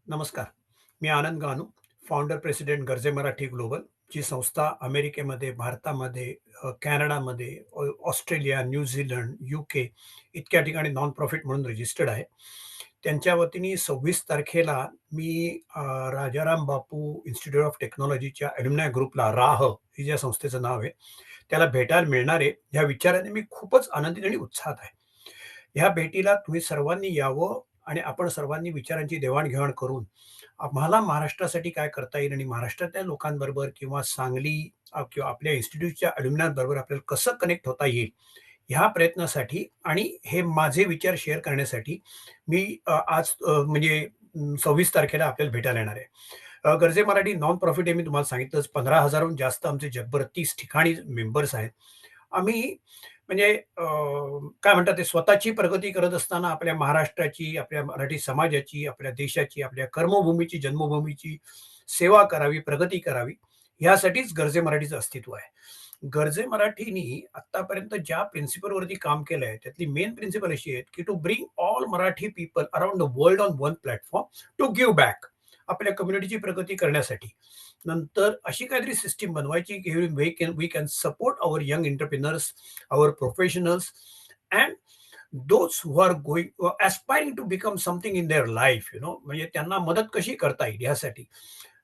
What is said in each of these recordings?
नमस्कार. मी Anand Ganu, founder president Garje Marathi global, जी संस्था अमेरिकेमध्ये, भारतामध्ये, कॅनडामध्ये, ऑस्ट्रेलिया, न्यूझीलंड, यूके इतक्या ठिकाणी नॉन प्रॉफिट म्हणून रजिस्टर्ड आहे. त्यांच्या वतीने 26 तारखेला मी राजाराम बापू इन्स्टिट्यूट ऑफ टेक्नॉलॉजीच्या ॲल्युमिनाय ग्रुपला राह हे ज्या संस्थेचं नाव आहे, त्याला भेटायला मिळणार आहे. ह्या विचाराने मी खूपच आनंदित आणि उत्साहात आहे. ह्या भेटीला तुम्ही सर्वांनी यावं आणि आपण सर्वांनी विचारांची देवाण-घेवाण करून आम्हाला महाराष्ट्रासाठी काय करता येईल आणि महाराष्ट्रातल्या लोकांबरोबर किंवा सांगली किंवा आपल्या इन्स्टिट्यूटच्या अल्युमिनायबरोबर आपल्याला कसं कनेक्ट होता येईल, ह्या प्रयत्नासाठी आणि हे माझे विचार शेअर करण्यासाठी मी आज म्हणजे 26 तारखेला आपल्याला भेटायला येणार आहे. गर्जे मराठी नॉन प्रॉफिट आहे मी तुम्हाला सांगितलंच 15,000हून जास्त आमचे जगभर 30 ठिकाणी मेंबर्स आहेत. आम्ही म्हणजे काय म्हणतात ते स्वतःची प्रगती करत असताना आपल्या महाराष्ट्राची, आपल्या मराठी समाजाची, आपल्या देशाची, आपल्या कर्मभूमीची, जन्मभूमीची सेवा करावी, प्रगती करावी, ह्यासाठीच गर्जे मराठीचं अस्तित्व आहे. गर्जे मराठीनी आत्तापर्यंत ज्या प्रिन्सिपलवरती काम केलंय, त्यातली मेन प्रिन्सिपल अशी आहे, की to bring all Marathi people around the world on one platform to give back. आपल्या कम्युनिटीची प्रगती करण्यासाठी. नंतर अशी काहीतरी सिस्टम बनवायची, की we can support our young entrepreneurs, our professionals and those who are going aspiring to become something in their life म्हणजे त्यांना मदत कशी करता येईल यासाठी.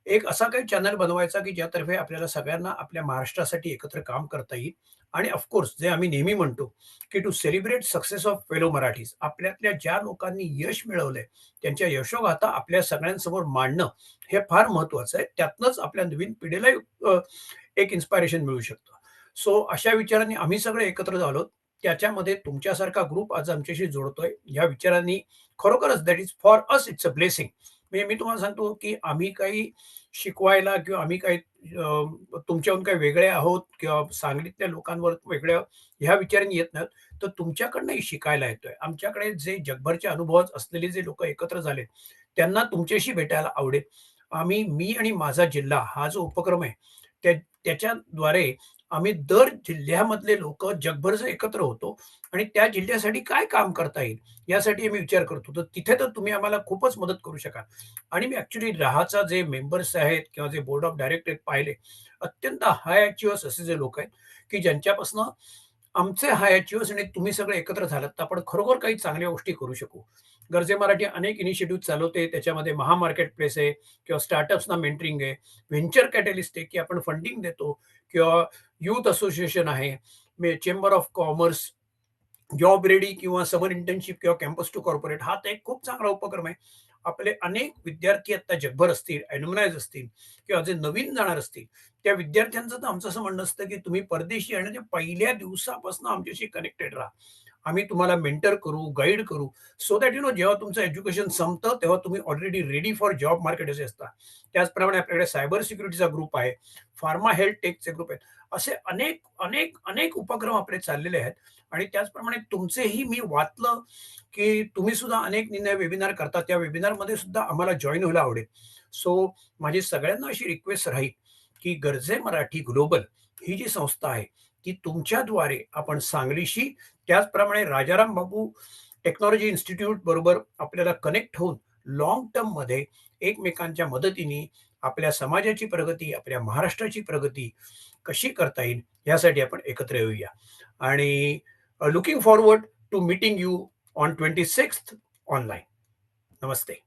एक असा काही चॅनल बनवायचा, की ज्यातर्फे आपल्याला सगळ्यांना आपल्या महाराष्ट्रासाठी एकत्र काम करता येईल आणि ऑफकोर्स जे आम्ही नेहमी म्हणतो, की to celebrate success of fellow Marathis. आपल्यातल्या ज्या लोकांनी यश मिळवलंय, त्यांच्या यशोगाथा आपल्या सगळ्यांसमोर मांडणं, हे फार महत्वाचं आहे. त्यातनंच आपल्या नवीन पिढीला एक इन्स्पिरेशन मिळू शकतं. सो अशा विचारांनी आम्ही सगळे एकत्र झालो. त्याच्यामध्ये तुमच्यासारखा ग्रुप आज आमच्याशी जोडतोय. ह्या विचारांनी खरोखरच that is for us it's a blessing. म्हणजे मी तुम्हाला सांगतो, की आम्ही काही शिकवायला किंवा आम्ही काही तुमच्याहून काही वेगळे आहोत किंवा सांगलीतल्या लोकांवर वेगळ्या ह्या विचारांनी येत नाहीत. तर तुमच्याकडनंही शिकायला येतोय. आमच्याकडे जे जगभरच्या अनुभवात असलेले जे लोकं एकत्र झालेत, त्यांना तुमच्याशी भेटायला आवडेल. मी आणि माझा जिल्हा हा जो उपक्रम आहे, त्या त्याच्याद्वारे आम्ही दर जिल्ह्यामधले लोकं जगभर एकत्र होतो आणि त्या जिल्ह्यासाठी काय काम करता येईल, यासाठी आम्ही विचार करतो. तर तिथे तर तुम्ही आम्हाला खूपच मदत करू शकाल. आणि मी ॲक्चुअली राहाचा जे मेंबर्स आहेत किंवा जे बोर्ड ऑफ डायरेक्टर पाहिले, अत्यंत हाय अचिव्हर्स असे जे लोक आहेत, की ज्यांच्यापासून आमचे हाय अचिव्हर्स आणि तुम्ही सगळे एकत्र झालात, तर आपण खरोखर काही चांगल्या गोष्टी करू शकू. गर्जे मराठी अनेक इनिशिएटिव्ह चालवते. त्याच्यामध्ये महामार्केट प्लेस आहे किंवा स्टार्टअप्सना मेंटरिंग आहे, व्हेंचर कॅटलिस्ट आहे, की आपण फंडिंग देतो किंवा यूथ असोसिएशन आहे, chamber of commerce, job ready किंवा समर इंटर्नशिप किंवा कॅम्पस टू कॉर्पोरेट हा तर एक खूप चांगला उपक्रम आहे. आपले अनेक विद्यार्थी आता जगभर असतील, ॲल्युमिनायज असतील किंवा जे नवीन जाणार असतील, त्या विद्यार्थ्यांचं तर आमचं असं म्हणणं असतं, की तुम्ही परदेशी येण्याच्या पहिल्या दिवसापासून आमच्याशी कनेक्टेड राहा. आम्ही तुम्हाला मेंटर करू, गाईड करू, सो दॅट जेव्हा तुमचं एज्युकेशन संपतं, तेव्हा तुम्ही already ready for job market असे असता. त्याचप्रमाणे आपल्याकडे सायबर सिक्युरिटीचा ग्रुप आहे, फार्मा हेल्थ टेकचे ग्रुप आहेत. असे अनेक, अनेक, अनेक उपक्रम आपले चाललेले आहेत आणि त्याचप्रमाणे तुमचेही मी वाचलं, की तुम्ही सुद्धा अनेक वेबिनार करता. त्या वेबिनारमध्ये सुद्धा आम्हाला जॉइन व्हायला आवडेल. सो माझी सगळ्यांना अशी रिक्वेस्ट राहील, की गर्जे मराठी ग्लोबल ही जी संस्था आहे, ती तुमच्याद्वारे आपण सांगलीशी, त्याचप्रमाणे राजाराम बापू टेक्नॉलॉजी इन्स्टिट्यूट बरोबर आपल्याला कनेक्ट होऊन लाँग टर्ममध्ये एकमेकांच्या मदतीने आपल्या समाजाची प्रगती, आपल्या महाराष्ट्राची प्रगती कशी करता येईल, यासाठी आपण एकत्र येऊया. आणि looking forward to meeting you on 26th online. Namaste.